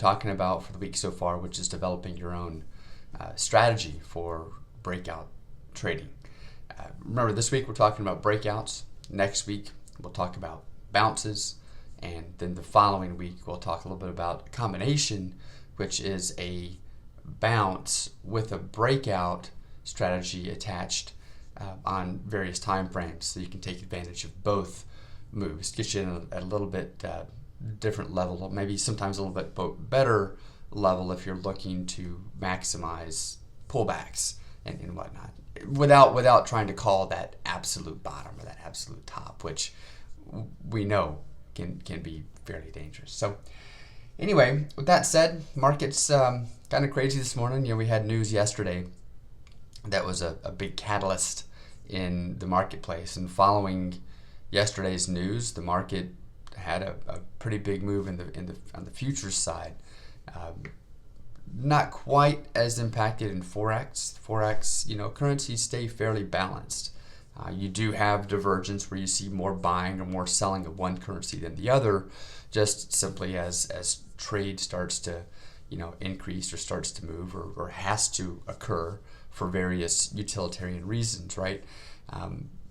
talking about for the week so far, which is developing your own strategy for breakout trading. Remember, this week we're talking about breakouts. Next week we'll talk about bounces, and then the following week we'll talk a little bit about a combination, which is a bounce with a breakout strategy attached on various time frames, so you can take advantage of both moves. Get you in a little bit different level, maybe sometimes a little bit better level if you're looking to maximize pullbacks and whatnot, without trying to call that absolute bottom or that absolute top, which we know can be fairly dangerous. So anyway, with that said, market's kind of crazy this morning. We had news yesterday that was a big catalyst in the marketplace, and following yesterday's news, the market had a pretty big move on the futures side. Not quite as impacted in Forex. Currencies stay fairly balanced. You do have divergence where you see more buying or more selling of one currency than the other, just simply as trade starts to increase or starts to move or has to occur for various utilitarian reasons, right?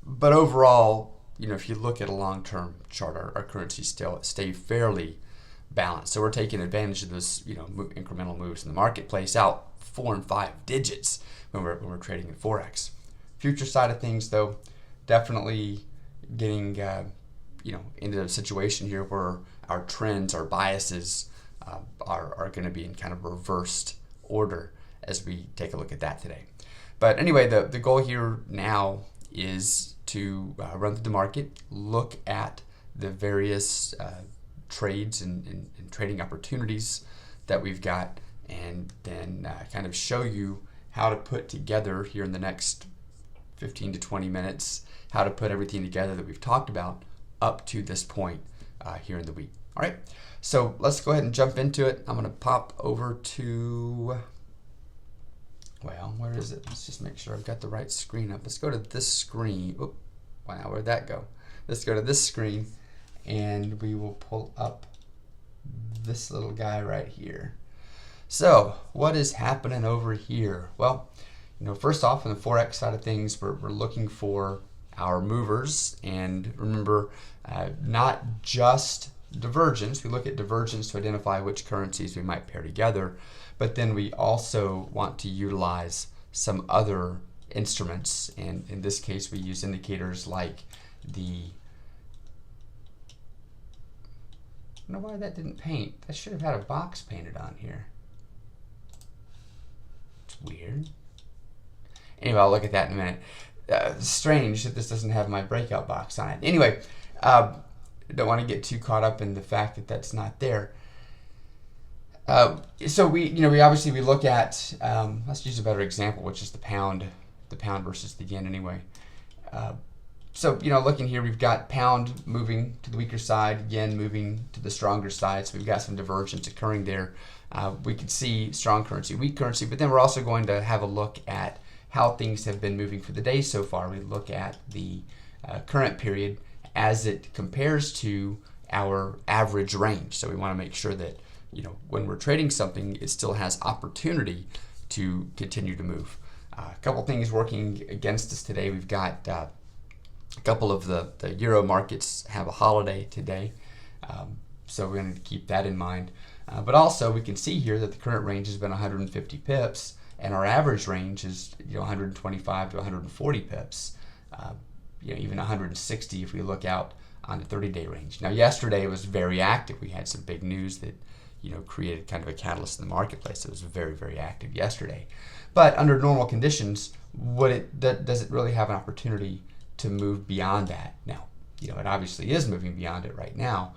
But overall, if you look at a long-term chart, our currencies still stay fairly balanced. So we're taking advantage of those, incremental moves in the marketplace out 4 and 5 digits when we're trading in Forex. Future side of things, though, definitely getting, into a situation here where our trends, our biases are going to be in kind of reversed order as we take a look at that today. But anyway, the goal here now is to run through the market, look at the various trades and trading opportunities that we've got, and then kind of show you how to put together here in the next 15 to 20 minutes, how to put everything together that we've talked about up to this point here in the week. All right, so let's go ahead and jump into it. I'm going to pop over to, where is it? Let's just make sure I've got the right screen up. Let's go to this screen. Oop, wow, where'd that go? Let's go to this screen, and we will pull up this little guy right here. So what is happening over here? Well, first off, on the Forex side of things, we're looking for our movers, and remember, not just divergence. We look at divergence to identify which currencies we might pair together, but then we also want to utilize some other instruments, and in this case we use indicators like the, I don't know why that didn't paint. That should have had a box painted on here. It's weird. Anyway, I'll look at that in a minute. Strange that this doesn't have my breakout box on it. Anyway, don't want to get too caught up in the fact that that's not there. So we obviously look at, let's use a better example, which is the pound versus the yen anyway. So looking here, we've got pound moving to the weaker side, yen moving to the stronger side. So we've got some divergence occurring there. We can see strong currency, weak currency, but then we're also going to have a look at how things have been moving for the day so far. We look at the current period as it compares to our average range. So we want to make sure that when we're trading something, it still has opportunity to continue to move. A couple things working against us today. We've got a couple of the Euro markets have a holiday today, so we're going to keep that in mind. But also we can see here that the current range has been 150 pips, and our average range is 125 to 140 pips. Even 160 if we look out on the 30-day range. Now yesterday it was very active. We had some big news that created kind of a catalyst in the marketplace. It was very, very active yesterday. But under normal conditions, does it really have an opportunity to move beyond that? Now, it obviously is moving beyond it right now,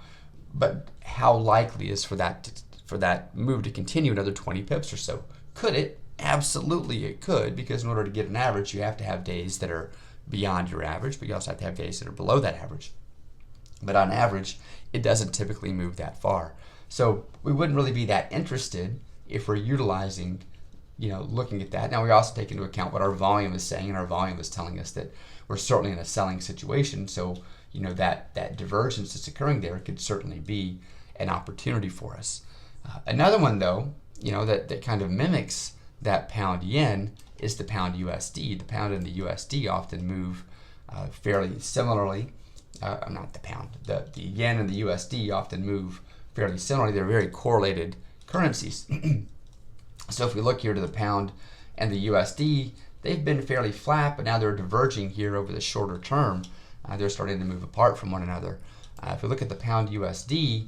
but how likely is for that move to continue another 20 pips or so? Could it? Absolutely it could, because in order to get an average, you have to have days that are beyond your average, but you also have to have days that are below that average. But on average, it doesn't typically move that far. So we wouldn't really be that interested if we're utilizing, looking at that. Now we also take into account what our volume is saying, and our volume is telling us that we're certainly in a selling situation. So, that divergence that's occurring there could certainly be an opportunity for us. Another one, though, that kind of mimics that pound yen is the pound USD. The pound and the USD often move fairly similarly. Not the pound. The yen and the USD often move fairly similarly. They're very correlated currencies. So if we look here to the pound and the USD, they've been fairly flat, but now they're diverging here over the shorter term. They're starting to move apart from one another. If we look at the pound USD,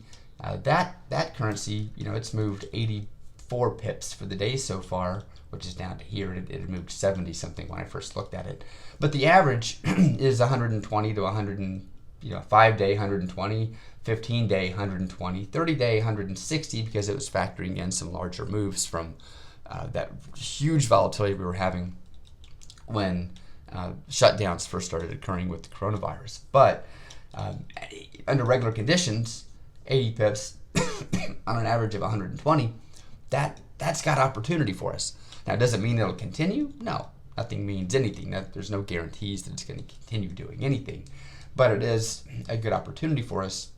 that currency, it's moved 84 pips for the day so far, which is down to here. It had moved 70 something when I first looked at it. But the average is 120 to 100, 5-day 120, 15-day 120, 30-day 160 because it was factoring in some larger moves from that huge volatility we were having when shutdowns first started occurring with the coronavirus. But under regular conditions, 80 pips on an average of 120, that's got opportunity for us. Now, does it mean it'll continue? No, nothing means anything. There's no guarantees that it's going to continue doing anything. But it is a good opportunity for us,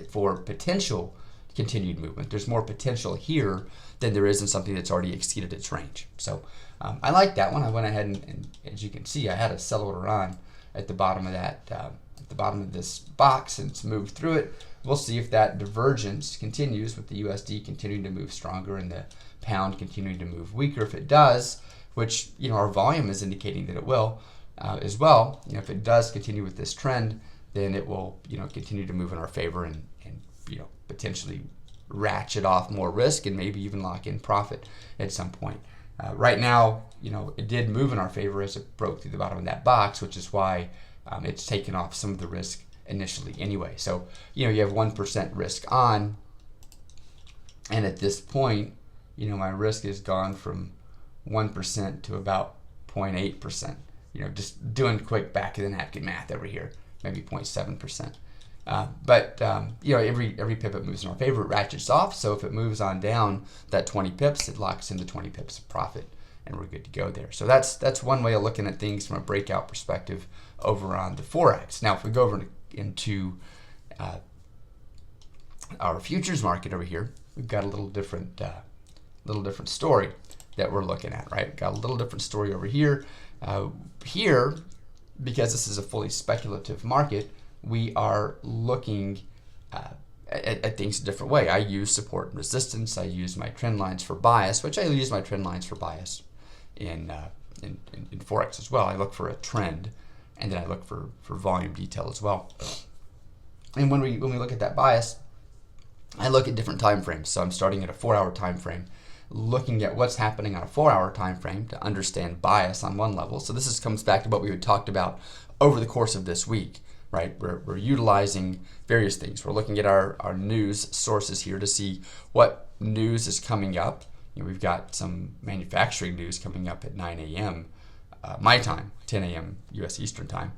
for potential continued movement. There's more potential here than there is in something that's already exceeded its range. So I like that one. I went ahead and as you can see, I had a sell order on at the bottom of that, at the bottom of this box, and it's moved through it. We'll see if that divergence continues with the USD continuing to move stronger and the pound continuing to move weaker. If it does, which our volume is indicating that it will as well, if it does continue with this trend, then it will continue to move in our favor and potentially ratchet off more risk and maybe even lock in profit at some point. Right now, it did move in our favor as it broke through the bottom of that box, which is why it's taken off some of the risk initially anyway. So, you have 1% risk on, and at this point, my risk has gone from 1% to about 0.8%. Just doing quick back of the napkin math over here, maybe 0.7%. But every pip it moves in our favor, it ratchets off. So if it moves on down that 20 pips, it locks in the 20 pips of profit, and we're good to go there. So that's one way of looking at things from a breakout perspective over on the Forex. Now, if we go over into our futures market over here, we've got a little different story that we're looking at, right? Got a little different story over here. Here, because this is a fully speculative market, we are looking at things a different way. I use support and resistance. I use my trend lines for bias, which I use my trend lines for bias in Forex as well. I look for a trend, and then I look for volume detail as well. And when we look at that bias, I look at different time frames. So I'm starting at a 4-hour time frame, looking at what's happening on a 4-hour time frame to understand bias on one level. So this comes back to what we had talked about over the course of this week. Right, we're utilizing various things. We're looking at our news sources here to see what news is coming up. We've got some manufacturing news coming up at 9 a.m. My time, 10 a.m. U.S. Eastern time.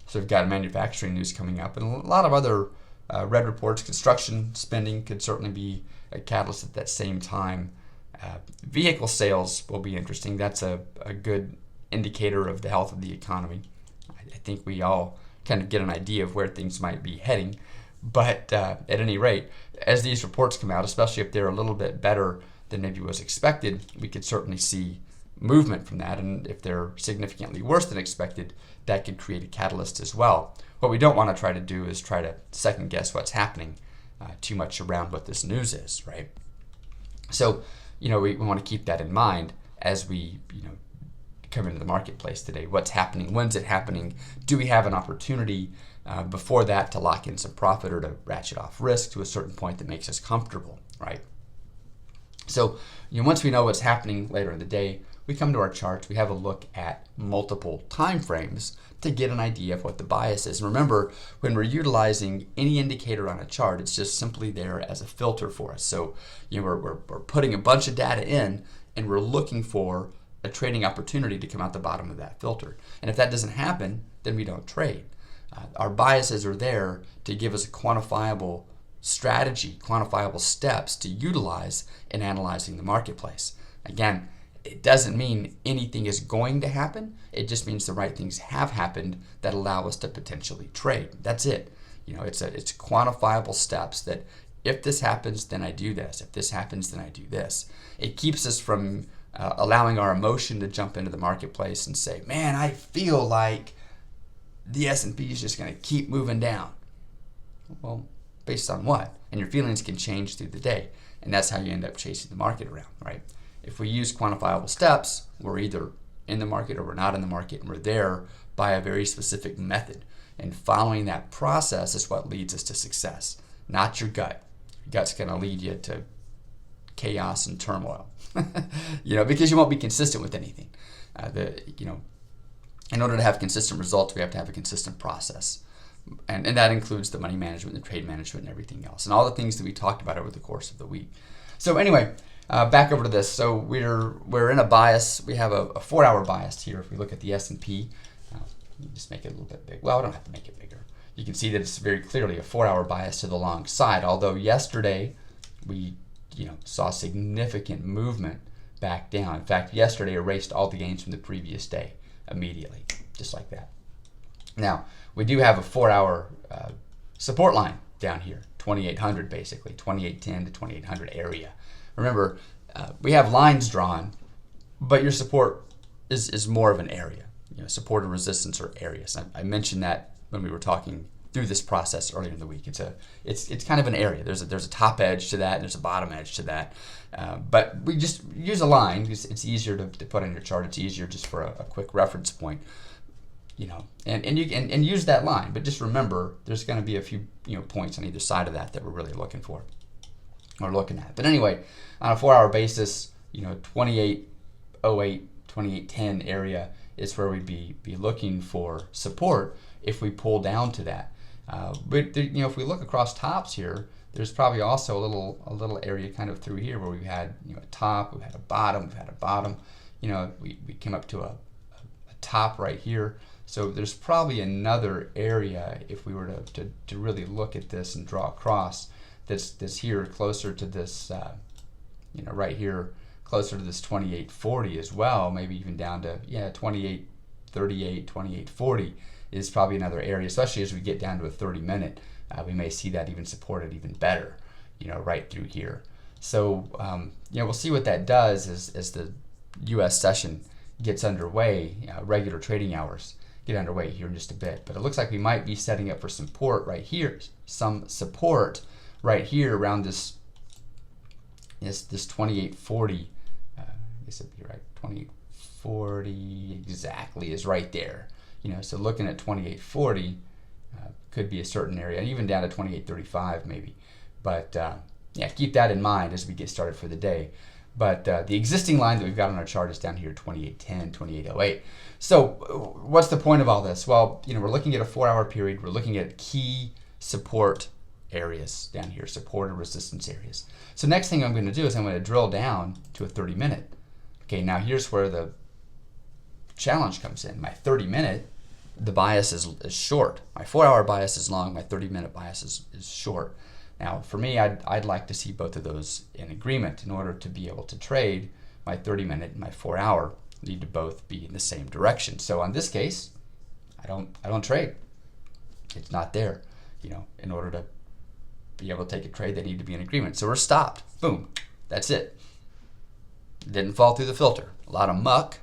So we've got manufacturing news coming up, and a lot of other red reports. Construction spending could certainly be a catalyst at that same time. Vehicle sales will be interesting. That's a good indicator of the health of the economy. I think we all kind of get an idea of where things might be heading. But at any rate, as these reports come out, especially if they're a little bit better than maybe was expected, we could certainly see movement from that. And if they're significantly worse than expected, that could create a catalyst as well. What we don't want to try to do is try to second guess what's happening too much around what this news is, right? So, we want to keep that in mind as we, come into the marketplace today. What's happening? When's it happening? Do we have an opportunity before that to lock in some profit or to ratchet off risk to a certain point that makes us comfortable, right? So once we know what's happening later in the day, we come to our charts. We have a look at multiple time frames to get an idea of what the bias is. And remember, when we're utilizing any indicator on a chart, it's just simply there as a filter for us. So we're putting a bunch of data in, and we're looking for a trading opportunity to come out the bottom of that filter. And if that doesn't happen, then we don't trade. Our biases are there to give us a quantifiable strategy, quantifiable steps to utilize in analyzing the marketplace. Again, it doesn't mean anything is going to happen. It just means the right things have happened that allow us to potentially trade. That's it. It's quantifiable steps that if this happens, then I do this. If this happens, then I do this. It keeps us from allowing our emotion to jump into the marketplace and say, man, I feel like the S&P is just going to keep moving down. Well, based on what? And your feelings can change through the day. And that's how you end up chasing the market around, right? If we use quantifiable steps, we're either in the market or we're not in the market, and we're there by a very specific method. And following that process is what leads us to success, not your gut. Your gut's going to lead you to chaos and turmoil, because you won't be consistent with anything. In order to have consistent results, we have to have a consistent process. And that includes the money management, the trade management, and everything else, and all the things that we talked about over the course of the week. So anyway, back over to this. So we're in a bias. We have a 4-hour bias here. If we look at the S&P, just make it a little bit big. Well, I don't have to make it bigger. You can see that it's very clearly a 4-hour bias to the long side. Although yesterday we saw significant movement back down. In fact, yesterday erased all the gains from the previous day immediately, just like that. Now, we do have a 4-hour support line down here, 2800 basically, 2810 to 2800 area. Remember, we have lines drawn, but your support is more of an area. Support and resistance are areas. I mentioned that when we were talking through this process earlier in the week. It's kind of an area. There's a top edge to that, and there's a bottom edge to that. But we just use a line because it's easier to put on your chart. It's easier just for a quick reference point. And you can use that line, but just remember there's going to be a few points on either side of that we're really looking for or looking at. But anyway, on a 4-hour basis, 2808, 2810 area is where we'd be looking for support if we pull down to that. But if we look across tops here, there's probably also a little area kind of through here where we've had a top, we've had a bottom, we came up to a top right here. So there's probably another area if we were to really look at this and draw across that's here closer to this, right here, closer to this 2840 as well, maybe even down to 2838, 2840 is probably another area, especially as we get down to a 30-minute. We may see that even supported even better, right through here. So, we'll see what that does as the U.S. session gets underway, regular trading hours get underway here in just a bit. But it looks like we might be setting up for support right here, some support right here around this 2840. I guess it'd be right, 2840 exactly is right there. So looking at 2840 could be a certain area, even down to 2835 maybe. But keep that in mind as we get started for the day. But the existing line that we've got on our chart is down here, 2810, 2808. So what's the point of all this? Well, we're looking at a 4-hour period. We're looking at key support areas down here, support and resistance areas. So next thing I'm going to do is I'm going to drill down to a 30-minute. Okay, now here's where the challenge comes in. My 30-minute, the bias is short. My 4-hour bias is long. My 30-minute bias is short. Now, for me, I'd like to see both of those in agreement. In order to be able to trade, my 30-minute and my 4-hour need to both be in the same direction. So on this case, I don't trade. It's not there. In order to be able to take a trade, they need to be in agreement. So we're stopped. Boom. That's it. Didn't fall through the filter. A lot of muck,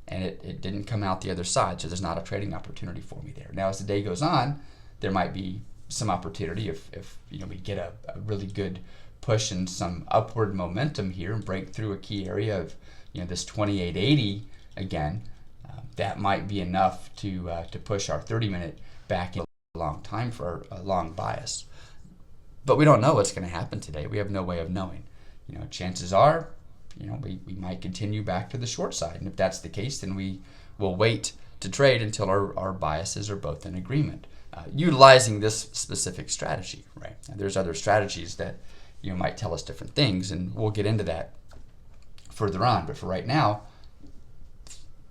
and it didn't come out the other side. So there's not a trading opportunity for me there. Now, as the day goes on, there might be some opportunity if we get a really good push and some upward momentum here and break through a key area of this 2880 again. That might be enough to push our 30-minute back in a long time for a long bias. But we don't know what's going to happen today. We have no way of knowing. Chances are, we might continue back to the short side. And if that's the case, then we will wait to trade until our biases are both in agreement. Utilizing this specific strategy, right? And there's other strategies that might tell us different things, and we'll get into that further on. But for right now,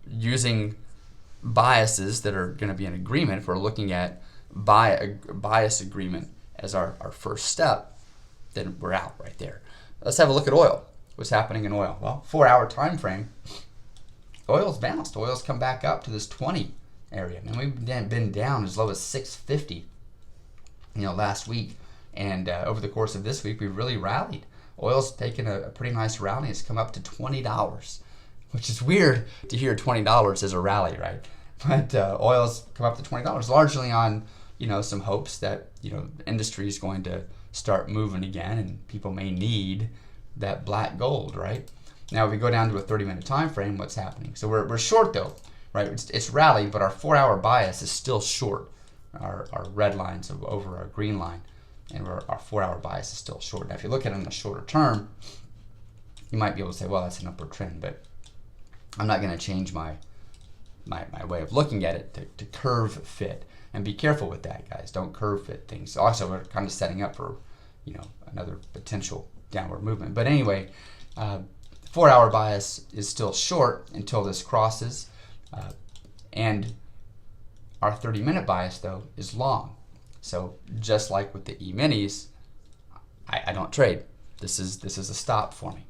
using biases that are going to be in agreement, if we're looking at bias agreement as our first step, then we're out right there. Let's have a look at oil. What's happening in oil? Well, 4-hour time frame, oil's bounced. Oil's come back up to this 20 area. And we've been down as low as 650, last week. And over the course of this week, we've really rallied. Oil's taken a pretty nice rally. It's come up to $20, which is weird to hear $20 as a rally, right? But oil's come up to $20, largely on some hopes that the industry is going to start moving again, and people may need that black gold, right? Now, if we go down to a 30-minute time frame, what's happening? So we're short though, right? It's rallied, but our 4-hour bias is still short. Our red line's over our green line, and our 4-hour bias is still short. Now, if you look at it in the shorter term, you might be able to say, well, that's an upward trend, but I'm not going to change my way of looking at it to curve fit. And be careful with that, guys. Don't curve fit things. Also, we're kind of setting up for, another potential downward movement. But anyway, 4-hour bias is still short until this crosses, and our 30-minute bias though is long. So just like with the E-minis, I don't trade. This is a stop for me.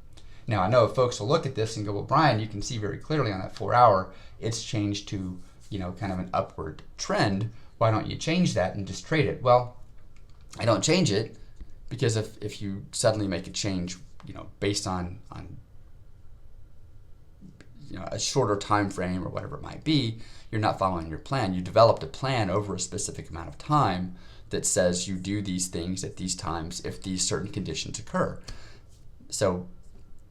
Now I know folks will look at this and go, well, Brian, you can see very clearly on that 4-hour, it's changed to kind of an upward trend. Why don't you change that and just trade it? Well, I don't change it because if you suddenly make a change, based on a shorter time frame or whatever it might be, you're not following your plan. You developed a plan over a specific amount of time that says you do these things at these times if these certain conditions occur. So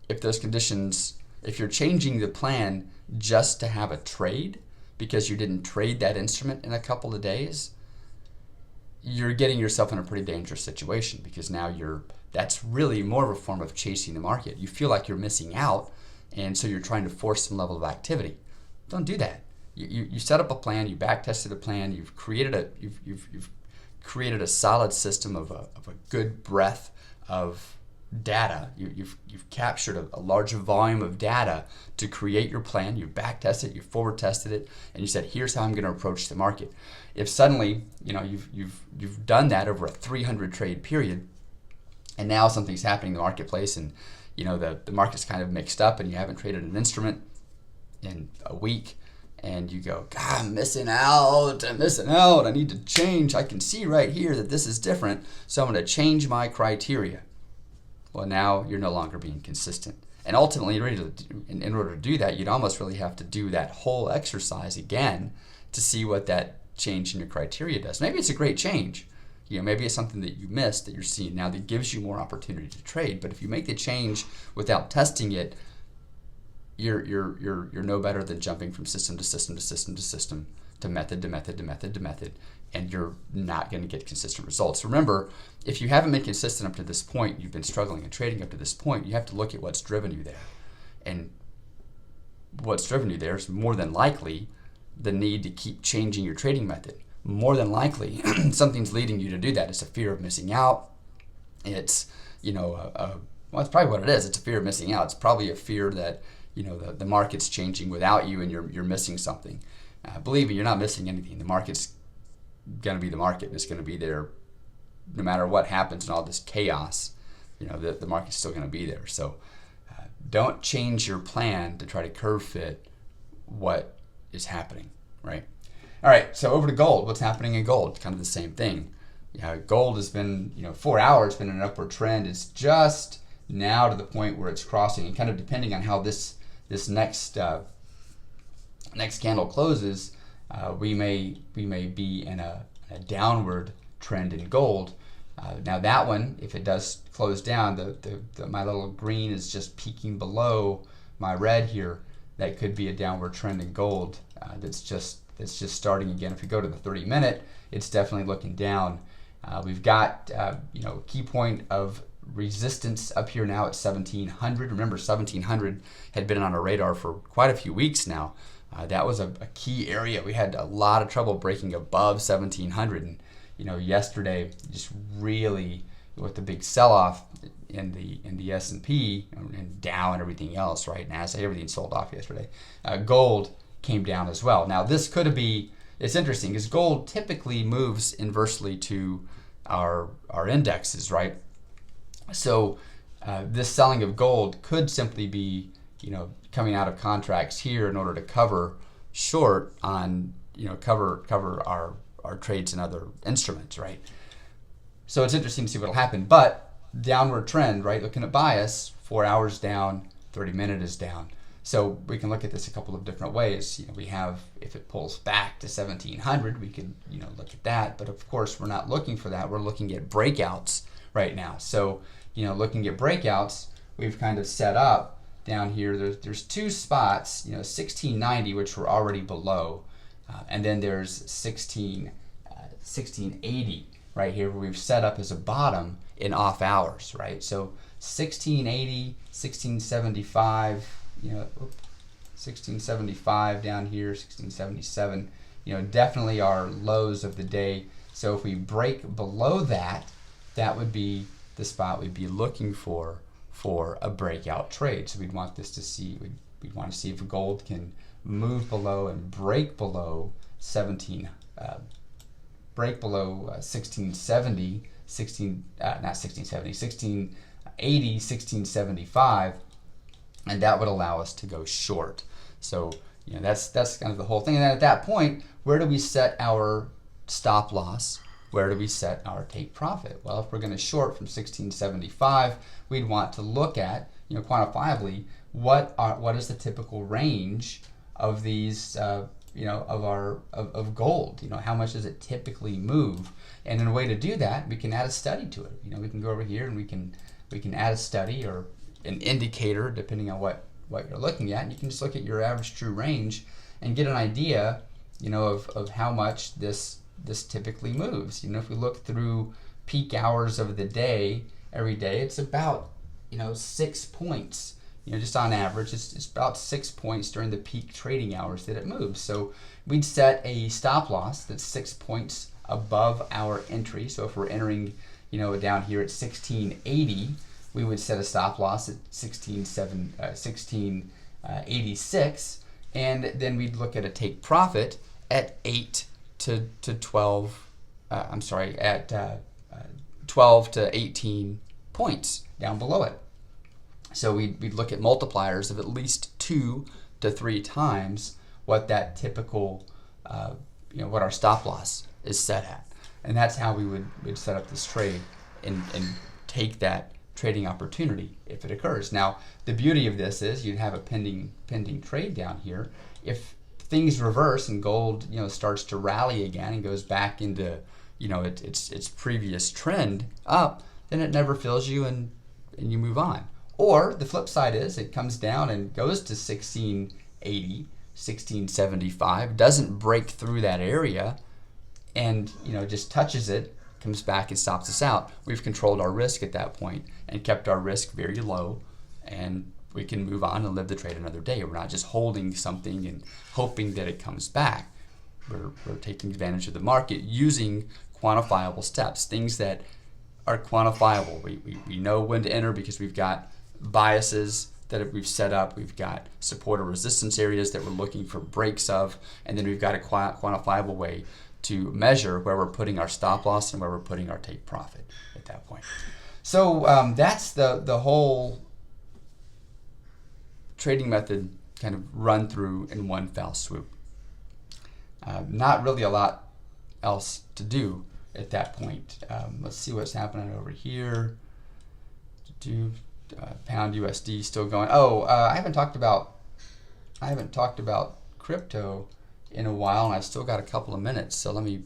if you're changing the plan just to have a trade because you didn't trade that instrument in a couple of days, you're getting yourself in a pretty dangerous situation, because now that's really more of a form of chasing the market. You feel like you're missing out, and so you're trying to force some level of activity. Don't do that. You set up a plan, you back tested a plan, you've created a solid system of a good breadth of data. You've captured a large volume of data to create your plan. You've back tested it, you forward tested it, and you said, here's how I'm going to approach the market. If suddenly you've done that over a 300 trade period, and now something's happening in the marketplace, and the market's kind of mixed up, and you haven't traded an instrument in a week, and you go, God, I'm missing out, I need to change. I can see right here that this is different, so I'm going to change my criteria. Well, now you're no longer being consistent. And ultimately, in order to do that, you'd almost really have to do that whole exercise again to see what that change in your criteria does. Maybe it's a great change. Maybe it's something that you missed that you're seeing now that gives you more opportunity to trade. But if you make the change without testing it, you're no better than jumping from system to system to system to system to method to method to method to method, and you're not going to get consistent results. Remember, if you haven't been consistent up to this point, you've been struggling and trading up to this point, you have to look at what's driven you there. And what's driven you there is more than likely the need to keep changing your trading method. More than likely, something's leading you to do that. It's a fear of missing out. It's, well, it's probably what it is. It's a fear of missing out. It's probably a fear that, the market's changing without you and you're missing something. Believe me, you're not missing anything. The market's going to be the market, and it's going to be there no matter what happens in all this chaos. The market's still going to be there. So don't change your plan to try to curve fit what is happening, right? All right, so over to gold. What's happening in gold? Kind of the same thing. Gold has been, 4 hours, been an upward trend. It's just now to the point where it's crossing, and kind of depending on how this next candle closes, we may be in a downward trend in gold. Now that one, if it does close down, my little green is just peaking below my red here. That could be a downward trend in gold. That's just starting again. If we go to the 30-minute, it's definitely looking down. We've got key point of resistance up here now at 1700. Remember, 1700 had been on our radar for quite a few weeks now. That was a key area. We had a lot of trouble breaking above 1700, and yesterday just really with the big sell-off in the S&P and Dow and everything else, right? NASDAQ, everything sold off yesterday. Gold came down as well. Now this could be, it's interesting because gold typically moves inversely to our indexes, right? So this selling of gold could simply be, coming out of contracts here in order to cover short on, cover our trades and other instruments, right? So it's interesting to see what'll happen. But downward trend, right? Looking at bias, 4 hours down, 30-minute is down. So we can look at this a couple of different ways. We have, if it pulls back to 1700, we could look at that. But of course, we're not looking for that. We're looking at breakouts right now. So looking at breakouts, we've kind of set up down here. There's two spots, 1690, which we're already below, and then there's 1680 right here, where we've set up as a bottom in off hours, right? So 1680, 1675. 1675 down here, 1677, definitely our lows of the day. So if we break below that, that would be the spot we'd be looking for a breakout trade. So we'd want this to see, we'd want to see if gold can move below and break below 1670, 1680, 1675. And that would allow us to go short. So that's kind of the whole thing. And then at that point, where do we set our stop loss? Where do we set our take profit? Well, if we're going to short from 1675, we'd want to look at quantifiably what is the typical range of these of gold. How much does it typically move? And in a way to do that, we can add a study to it. We can go over here and we can add a study or an indicator, depending on what you're looking at. And you can just look at your average true range and get an idea, of how much this typically moves. If we look through peak hours of the day, every day, it's about 6 points. Just on average, it's about 6 points during the peak trading hours that it moves. So we'd set a stop loss that's 6 points above our entry. So if we're entering, down here at 1680. We would set a stop loss at 1686, and then we'd look at a take profit at 8 to 12. At 12 to 18 points down below it. So we'd look at multipliers of at least 2 to 3 times what that typical, what our stop loss is set at, and that's how we'd set up this trade and take that trading opportunity if it occurs. Now, the beauty of this is you'd have a pending trade down here. If things reverse and gold, starts to rally again and goes back into, its previous trend up, then it never fills you and you move on. Or the flip side is it comes down and goes to 1680, 1675, doesn't break through that area, and just touches it, comes back and stops us out. We've controlled our risk at that point and kept our risk very low, and we can move on and live the trade another day. We're not just holding something and hoping that it comes back. We're taking advantage of the market using quantifiable steps, things that are quantifiable. We know when to enter because we've got biases that we've set up. We've got support or resistance areas that we're looking for breaks of, and then we've got a quantifiable way to measure where we're putting our stop loss and where we're putting our take profit at that point. So that's the whole trading method kind of run through in one fell swoop. Not really a lot else to do at that point. Let's see what's happening over here. Pound USD still going. I haven't talked about crypto in a while, and I've still got a couple of minutes, so let me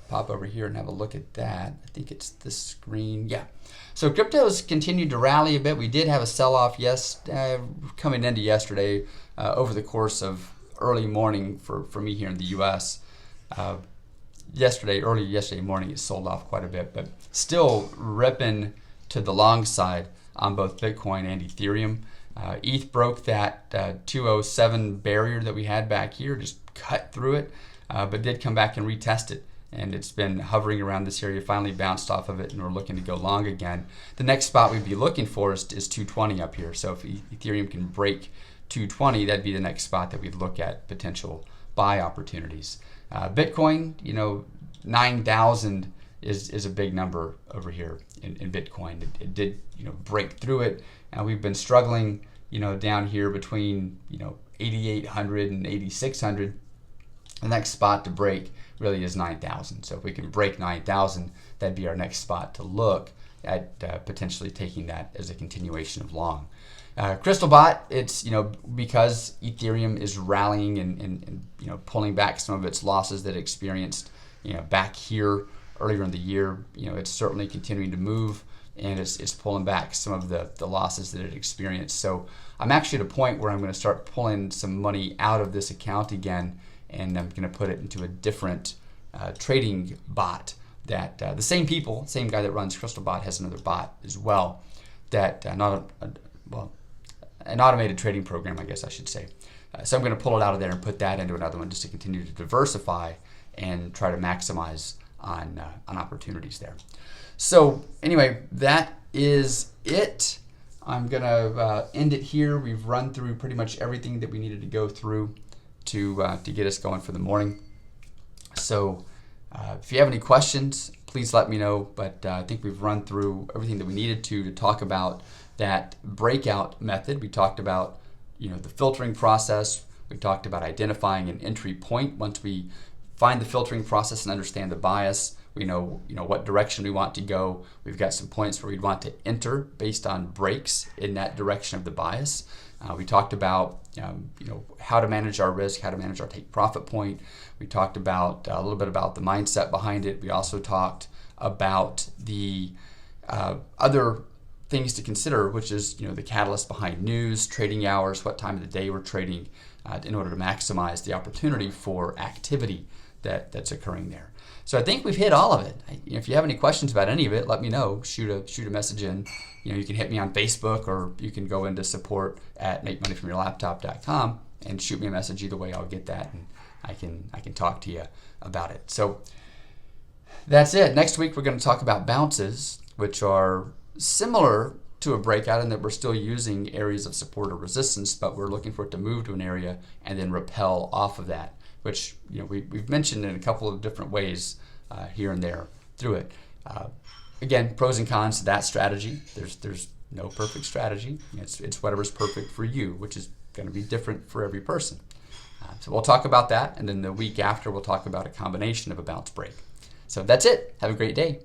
pop over here and have a look at that. I think it's this screen. Yeah. So crypto's continued to rally a bit. We did have a sell-off coming into yesterday over the course of early morning for me here in the U.S. Early yesterday morning, it sold off quite a bit, but still ripping to the long side on both Bitcoin and Ethereum. ETH broke that 207 barrier that we had back here, just cut through it, but did come back and retest it. And it's been hovering around this area, finally bounced off of it, and we're looking to go long again. The next spot we'd be looking for is 220 up here. So if Ethereum can break 220, that'd be the next spot that we'd look at potential buy opportunities. Bitcoin, 9,000 is a big number over here in Bitcoin. It did break through it, and we've been struggling down here between 8,800 and 8,600. The next spot to break really is 9,000. So if we can break 9,000, that'd be our next spot to look at potentially taking that as a continuation of long. Crystalbot, it's because Ethereum is rallying and pulling back some of its losses that it experienced back here earlier in the year. It's certainly continuing to move, and it's pulling back some of the losses that it experienced. So I'm actually at a point where I'm going to start pulling some money out of this account again, and I'm going to put it into a different trading bot that the same guy that runs Crystalbot has another bot as well, that an automated trading program, I guess I should say. So I'm going to pull it out of there and put that into another one just to continue to diversify and try to maximize on opportunities there. So anyway, that is it. I'm going to end it here. We've run through pretty much everything that we needed to go through to get us going for the morning. So if you have any questions, please let me know. But I think we've run through everything that we needed to talk about that breakout method. We talked about the filtering process. We talked about identifying an entry point. Once we find the filtering process and understand the bias, we know what direction we want to go. We've got some points where we'd want to enter based on breaks in that direction of the bias. We talked about how to manage our risk, how to manage our take profit point. We talked about a little bit about the mindset behind it. We also talked about the other things to consider, which is the catalyst behind news, trading hours, what time of the day we're trading, in order to maximize the opportunity for activity that's occurring there. So I think we've hit all of it. If you have any questions about any of it, let me know. Shoot a message in. You can hit me on Facebook, or you can go into support@makemoneyfromyourlaptop.com and shoot me a message. Either way, I'll get that, and I can talk to you about it. So that's it. Next week we're going to talk about bounces, which are similar to a breakout in that we're still using areas of support or resistance, but we're looking for it to move to an area and then repel off of that, which we've mentioned in a couple of different ways here and there through it. Again, pros and cons to that strategy. There's no perfect strategy. It's whatever's perfect for you, which is going to be different for every person. So we'll talk about that, and then the week after we'll talk about a combination of a bounce break. So that's it. Have a great day. Bye.